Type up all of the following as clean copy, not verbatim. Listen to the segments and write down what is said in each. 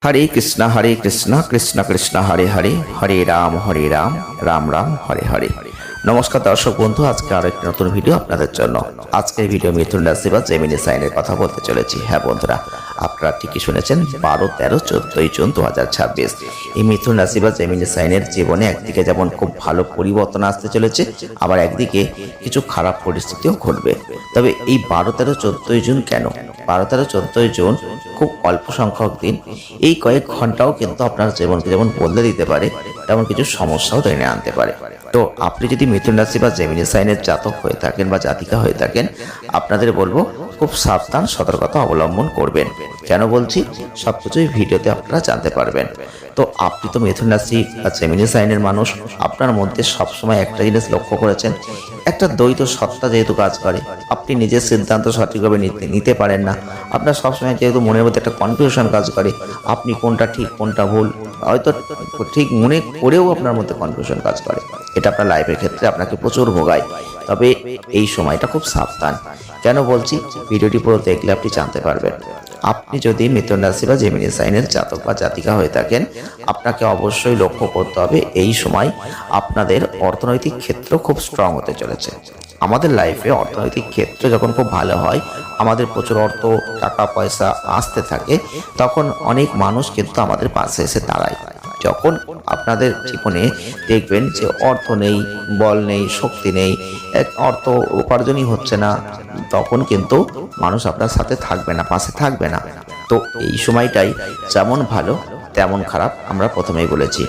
हरे कृष्णा कृष्ण कृष्ण हरे राम राम राम हरे हरे। नमस्कार दर्शक बंधु, आज के आरेकटी नतून भिडियो आपनादेर जन्य। आजकेर भिडियो मिथुन राशि बा जेमिनी साइनेर कथा बोलते चलेछि। हाँ बंधुरा, आपनारा ठीकई शुनेछेन 12, 13, 14 जून 2026 এই মিথুন রাশি বা জেমিনি সাইনের জীবনে একদিকে যেমন খুব ভালো পরিবর্তন আসতে চলেছে, আবার একদিকে কিছু খারাপ পরিস্থিতিও ঘটবে। তবে এই 12, 13, 14 জুন কেন? 12, 13, 14 জুন খুব অল্প সংখ্যক দিন। এই কয়েক ঘন্টাও কিন্তু আপনার জীবনকে যেমন বদলে দিতে পারে, তেমন কিছু সমস্যাও টেনে আনতে পারে। তো আপনি যদি মিথুন রাশি বা জেমিনি সাইনের জাতক হয়ে থাকেন বা জাতিকা হয়ে থাকেন, আপনাদের বলবো খুব সাবধান সতর্কতা অবলম্বন করবেন। কেন বলছি, সবকিছুই ভিডিওতে আপনারা জানতে পারবেন। তো আপনি তো মিথুন রাশি বা জেমিনি সাইনের মানুষ, আপনার মধ্যে সবসময় একটা জিনিস লক্ষ্য করেছেন, একটা দ্বৈত সত্তা যেহেতু কাজ করে, আপনি নিজের সিদ্ধান্ত সঠিকভাবে নিতে পারেন না। আপনার সবসময় যেহেতু মনের মধ্যে একটা কনফিউশন কাজ করে, আপনি কোনটা ঠিক কোনটা ভুল হয়তো ঠিক মনে করেও আপনার মধ্যে কনফিউশন কাজ করে। এটা আপনার লাইফের ক্ষেত্রে আপনাকে প্রচুর ভোগায়। তবে এই সময়টা খুব সাবধান। কেন বলছি, ভিডিওটি পুরো দেখলে আপনি জানতে পারবেন। আপনি যদি মিথুন রাশি বা জেমিনি সাইনের জাতক বা জাতিকা হয়ে থাকেন, আপনাকে অবশ্যই লক্ষ্য করতে হবে এই সময় আপনাদের অর্থনৈতিক ক্ষেত্র খুব স্ট্রং হতে চলেছে। আমাদের লাইফে অর্থনৈতিক ক্ষেত্র যখন খুব ভালো হয়, আমাদের প্রচুর অর্থ টাকা পয়সা আসতে থাকে, তখন অনেক মানুষ কিন্তু আমাদের পাশে এসে দাঁড়ায়। যখন আপনাদের জীবনে দেখবেন যে অর্থ নেই, বল নেই, শক্তি নেই, অর্থ উপার্জনই হচ্ছে না, তখন কিন্তু মানুষ আপনার সাথে থাকবে না, পাশে থাকবে না। তো এই সময়টাই যেমন ভালো তেমন খারাপ, আমরা প্রথমেই বলেছি।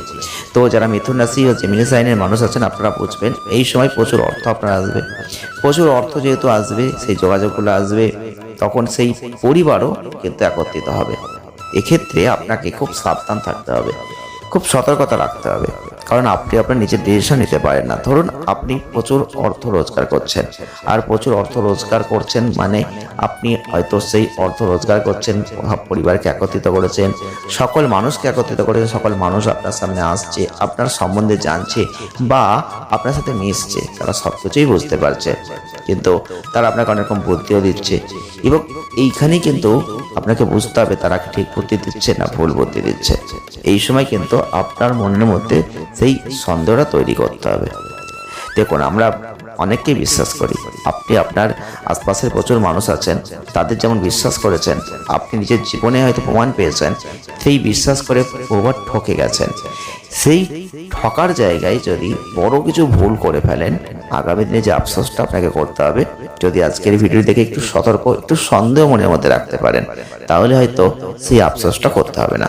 তো যারা মিথুন রাশি ও জেমিনি সাইনের মানুষ আছেন, আপনারা বুঝবেন এই সময় প্রচুর অর্থ আপনার আসবে। প্রচুর অর্থ যেহেতু আসবে, সেই যোগাযোগগুলো আসবে, তখন সেই পরিবারও কিন্তু একত্রিত হবে। এক্ষেত্রে আপনাকে খুব সাবধান থাকতে হবে, খুব সতর্কতা রাখতে হবে, কারণ আপনি আপনার নিজের ডিসিশন নিতে পারেন না। ধরুন আপনি প্রচুর অর্থ রোজগার করছেন, আর প্রচুর অর্থ রোজগার করছেন মানে আপনি হয়তো সেই অর্থ রোজগার করছেন, পরিবারকে একত্রিত করেছেন, সকল মানুষকে একত্রিত করেছেন, সকল মানুষ আপনার সামনে আসছে, আপনার সম্বন্ধে জানছে বা আপনার সাথে মিশছে, তারা সব কিছুই বুঝতে পারছে, কিন্তু তারা আপনাকে অনেক রকম বুদ্ধিও দিচ্ছে। এবং এইখানেই কিন্তু আপনাকে বুঝতে হবে তারা ঠিক বুদ্ধি দিচ্ছে না ভুল বুদ্ধি দিচ্ছে। এই সময় কিন্তু আপনার মনের মধ্যে সেই সন্দেহটা তৈরি করতে হবে। দেখুন, আমরা অনেককেই বিশ্বাস করি, আপনি আপনার আশপাশের প্রচুর মানুষ আছেন, তাদের যেমন বিশ্বাস করেছেন, আপনি নিজের জীবনে হয়তো প্রমাণ পেয়েছেন, সেই বিশ্বাস করে বহুবার ঠকে গেছেন। সেই ঠকার জায়গায় যদি বড় কিছু ভুল করে ফেলেন, আগামী দিনে যে আফসোসটা আপনাকে করতে হবে, যদি আজকের ভিডিও দেখে একটু সতর্ক, একটু সন্দেহ মনের মধ্যে রাখতে পারেন, তাহলে হয়তো সেই আফসোসটা করতে হবে না।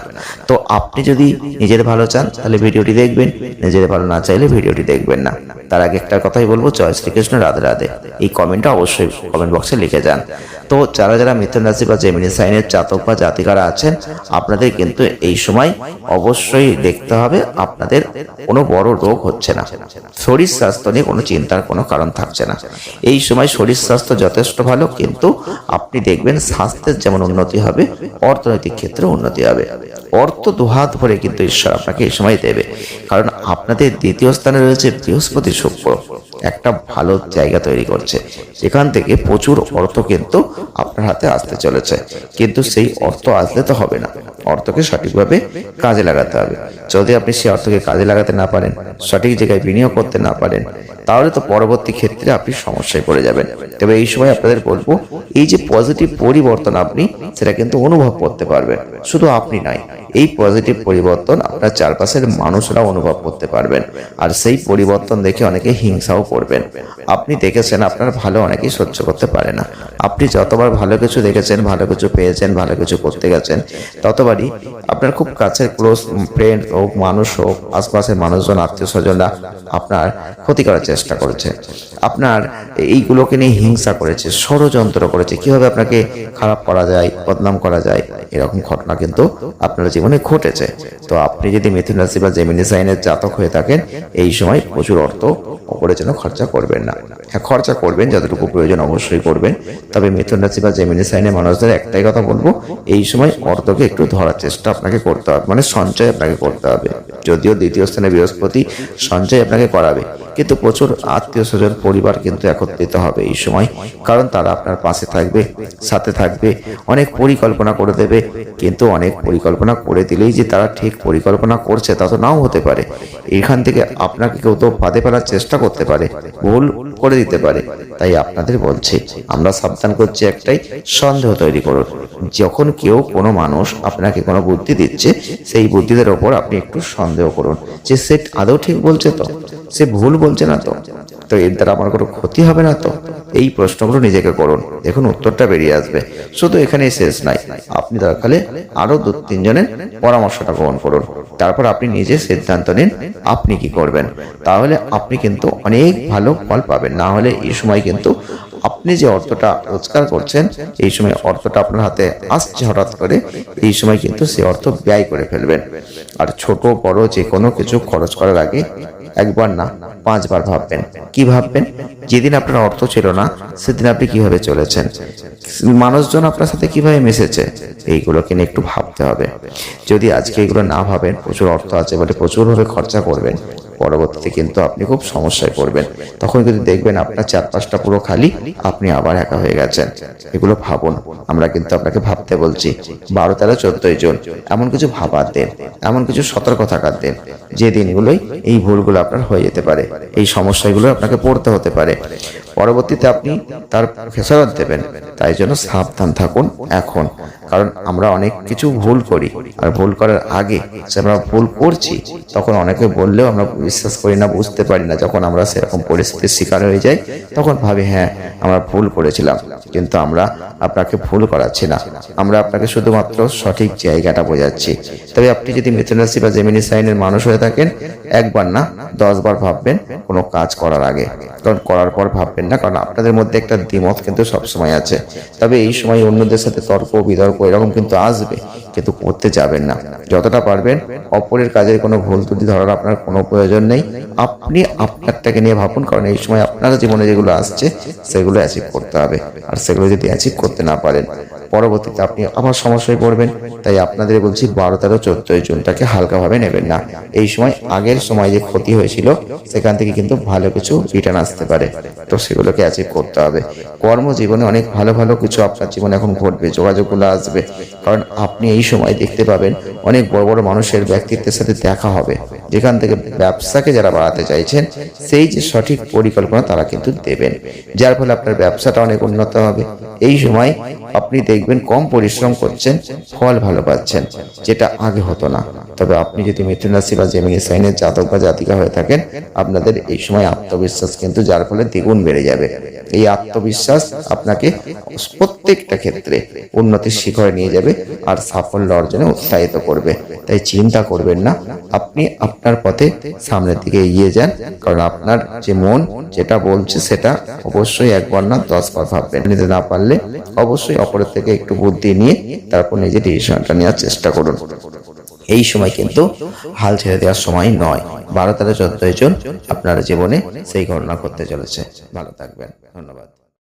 তো আপনি যদি নিজের ভালো চান তাহলে ভিডিওটি দেখবেন, নিজের ভালো না চাইলে ভিডিওটি দেখবেন না। তার আগে একটা কথাই বলবো, জয় শ্রীকৃষ্ণ, রাধে রাধে। এই কমেন্টটা অবশ্যই কমেন্ট বক্সে লিখে যান। তো যারা যারা মিথুন রাশি বা জেমিনি সাইনের জাতক বা জাতিকারা আছেন, আপনাদের কিন্তু এই সময় অবশ্যই দেখতে হবে আপনাদের কোনো বড় রোগ হচ্ছে না, শরীর স্বাস্থ্য নিয়ে কোনো চিন্তার কোনো কারণ থাকছে না। এই সময় শরীর স্বাস্থ্য যথেষ্ট ভালো, কিন্তু আপনি দেখবেন স্বাস্থ্যের যেমন উন্নতি হবে, অর্থনৈতিক ক্ষেত্রে উন্নতি হবে। অর্থ দুহাত ভরে কিন্তু ঈশ্বর আপনাকে এই সময় দেবে, কারণ আপনাদের দ্বিতীয় স্থানে রয়েছে বৃহস্পতি শুক্র, একটা ভালো জায়গা তৈরি করছে, যেখান থেকে প্রচুর অর্থ কিন্তু আপনার হাতে আসতে চলেছে। কিন্তু সেই অর্থ আসলে তো হবে না, অর্থকে সঠিকভাবে কাজে লাগাতে হবে। যদি আপনি সেই অর্থকে কাজে লাগাতে না পারেন, সঠিক জায়গায় বিনিয়োগ করতে না পারেন, তাহলে তো পরবর্তী ক্ষেত্রে আপনি সমস্যায় পড়ে যাবেন। তবে এই সময় আপনাদের বলবো, এই যে পজিটিভ পরিবর্তন আপনি সেটা কিন্তু অনুভব করতে পারবেন। শুধু আপনি নয়, এই পজিটিভ পরিবর্তন আপনার চারপাশের মানুষরা অনুভব করতে পারবেন, আর সেই পরিবর্তন দেখে অনেকে হিংসাও করবেন। আপনি দেখেছেন আপনার ভালো অনেকেই সহ্য করতে পারে না। আপনি যতবার ভালো কিছু দেখেছেন, ভালো কিছু পেয়েছেন, ভালো কিছু করতে গেছেন, ততবারই আপনার খুব কাছের ক্লোজ ফ্রেন্ড হোক, মানুষ হোক, আশপাশের মানুষজন, আত্মীয় স্বজনরা আপনার ক্ষতি করার চেষ্টা করেছে, আপনার এইগুলোকে নিয়ে হিংসা করেছে, ষড়যন্ত্র করেছে, কিভাবে আপনাকে খারাপ করা যায়, বদনাম করা যায়, এরকম ঘটনা কিন্তু আপনার জীবনে ঘটেছে। তো আপনি যদি মিথুন রাশি বা জেমিনি সাইনের জাতক হয়ে থাকেন, এই সময় প্রচুর অর্থ ওপরে যেন খরচা করবেন না। হ্যাঁ, খরচা করবেন, যতটুকু প্রয়োজন অবশ্যই করবেন। তবে মিথুন রাশি বা জেমিনি সাইনের মানুষদের একটাই কথা বলবো, এই সময় অর্থকে একটু ধরার চেষ্টা আপনাকে করতে হবে, মানে সঞ্চয় আপনাকে করতে হবে। যদিও দ্বিতীয় স্থানে বৃহস্পতি সঞ্চয় আপনাকে করাবে, কিন্তু প্রচুর আত্মীয় স্বজন পরিবার কিন্তু একত্রিত হবে এই সময়, কারণ তারা আপনার পাশে থাকবে, সাথে থাকবে, অনেক পরিকল্পনা করে দেবে। কিন্তু অনেক পরিকল্পনা করে দিলেই যে তারা ঠিক পরিকল্পনা করছে তা তো নাও হতে পারে। এখান থেকে আপনাকে কেউ তো ফাঁদে ফেলার চেষ্টা করতে পারে, ভুল করে দিতে পারে। তাই আপনাদের বলছি, আমরা সাবধান করছি একটাই, সন্দেহ তৈরি করুন। যখন কেউ কোনো মানুষ আপনাকে কোনো বুদ্ধি দিচ্ছে, সেই বুদ্ধিদের ওপর আপনি একটু সন্দেহ করুন যে সে আদৌ ঠিক বলছে তো, সে ভুল বলছে না তো, তো এর দ্বারা আমার কোনো ক্ষতি হবে না তো। এই প্রশ্নগুলো নিজেকে করুন, দেখুন উত্তরটা বেরিয়ে আসবে। শুধু এখানেই শেষ নাই, আপনি দরকারে আরো 2-3 জনের পরামর্শটা গ্রহণ করুন, তারপর আপনি নিজে সিদ্ধান্ত নিন আপনি কি করবেন। তাহলে আপনি কিন্তু অনেক ভালো ফল পাবেন। না হলে এই সময় কিন্তু আপনি যে অর্থটা রোজগার করছেন, এই সময় অর্থটা আপনার হাতে আসছে হঠাৎ করে, এই সময় কিন্তু সে অর্থ ব্যয় করে ফেলবেন। আর ছোট বড় যে কোনো কিছু খরচ করার আগে একবার না 5 বার ভাববেন। কি ভাববেন? যেদিন আপনার অর্থ ছিল না সেদিন আপনি কিভাবে চলেছেন, মানুষজন আপনার সাথে কিভাবে মিশেছে, এইগুলোকে নিয়ে একটু ভাবতে হবে। যদি আজকে এগুলো না ভাবেন, প্রচুর অর্থ আছে বলে প্রচুরভাবে খরচা করবেন, পরবর্তীতে কিন্তু আপনি খুব সমস্যায় পড়বেন। তখন কিন্তু দেখবেন আপনার চারপাশটা পুরো খালি, আপনি আবার একা হয়ে গেছেন। এগুলো ভাবুন, আমরা কিন্তু আপনাকে ভাবতে বলছি। 12, 13, 14 জন এমন কিছু ভাবার দেন, এমন কিছু সতর্ক থাকার দেন, যে দিনগুলোই এই ভুলগুলো আপনার হয়ে যেতে পারে, এই সমস্যাগুলো আপনাকে পড়তে হতে পারে। পরবর্তীতে আপনি তার খেসারত দেবেন। তাই জন্য সাবধান থাকুন এখন, কারণ আমরা অনেক কিছু ভুল করি, আর ভুল করার আগে আমরা ভুল করছি তখন অনেকে বললেও আমরা বিশ্বাস করি না, বুঝতে পারি না। যখন আমরা সেরকম পরিস্থিতির শিকার হয়ে যাই তখন ভাবি হ্যাঁ আমরা ভুল করেছিলাম, কিন্তু আমরা আপনাকে ভুল করাচ্ছি না, আমরা আপনাকে শুধুমাত্র সঠিক জায়গাটা বোঝাচ্ছি। তবে আপনি যদি মিথুন রাশি বা জেমিনি সাইনের মানুষ হয়ে থাকেন, একবার না 10 বার ভাববেন কোনো কাজ করার আগে, কারণ করার পর ভাববেন না, কারণ আপনাদের মধ্যে একটা দ্বিমত কিন্তু সবসময় আছে। তবে এই সময় অন্যদের সাথে তর্ক বিতর্ক এরকম কিন্তু আসবে, কিন্তু করতে যাবেন না। যতটা পারবেন অপরের কাজের কোনো ভুল ত্রুটি ধরার আপনার কোনো প্রয়োজন নেই। আপনি আপনারটাকে নিয়ে ভাবুন, কারণ এই সময় আপনার জীবনে যেগুলো আসছে সেগুলো অ্যাচিভ করতে হবে। আর সেগুলো যদি অ্যাচিভ করতে না পারেন, পরবর্তীতে আপনি আবার সমস্যায় পড়বেন। তাই আপনাদের বলছি 12, 13, 14 জুনটাকে হালকাভাবে নেবেন না। এই সময় আগের সময় যে ক্ষতি হয়েছিল সেখান থেকে কিন্তু ভালো কিছু রিটার্ন আসতে পারে, তো সেগুলোকে অ্যাচিভ করতে হবে। কর্মজীবনে অনেক ভালো ভালো কিছু আপনার জীবনে এখন ঘটবে, যোগাযোগগুলো আসবে, কারণ আপনি এই সময় দেখতে পাবেন অনেক বড় বড় মানুষের ব্যক্তিত্বের সাথে দেখা হবে, যেখান থেকে ব্যবসাকে যারা বাড়াতে চাইছেন সেই যে সঠিক পরিকল্পনা তারা কিন্তু দেবেন, যার ফলে আপনার ব্যবসাটা অনেক উন্নত হবে। এই সময় আপনি দেখবেন কম পরিশ্রম করছেন, ফল ভালো পাচ্ছেন, যেটা আগে হতো না। তবে আপনি যদি মিথুন রাশি বা জেমিনি সাইনের জাতক বা জাতিকা হয়ে থাকেন, আপনাদের এই সময় আত্মবিশ্বাস কিন্তু যার ফলে দ্বিগুণ বেড়ে যাবে। এই আত্মবিশ্বাস আপনাকে প্রত্যেকটা ক্ষেত্রে উন্নতির শিখরে নিয়ে যাবে আর সাফল্য অর্জনে উৎসাহিত করবে। তাই চিন্তা করবেন না, আপনি আপনার পথে সামনের দিকে এগিয়ে যান, কারণ আপনার যে মন যেটা বলছে সেটা অবশ্যই একবার না 10 বার ভাববেন। নিতে না পারলে অবশ্যই অপরের থেকে একটু বুদ্ধি নিয়ে তারপর নিজের ডিসিশনটা নেওয়ার চেষ্টা করুন। এই সময় কিন্তু হাল ছেড়ে দেওয়ার সময় নয়। 12, 13, 14 জন আপনার জীবনে সেই ঘটনা করতে চলেছে। ভালো থাকবেন, ধন্যবাদ।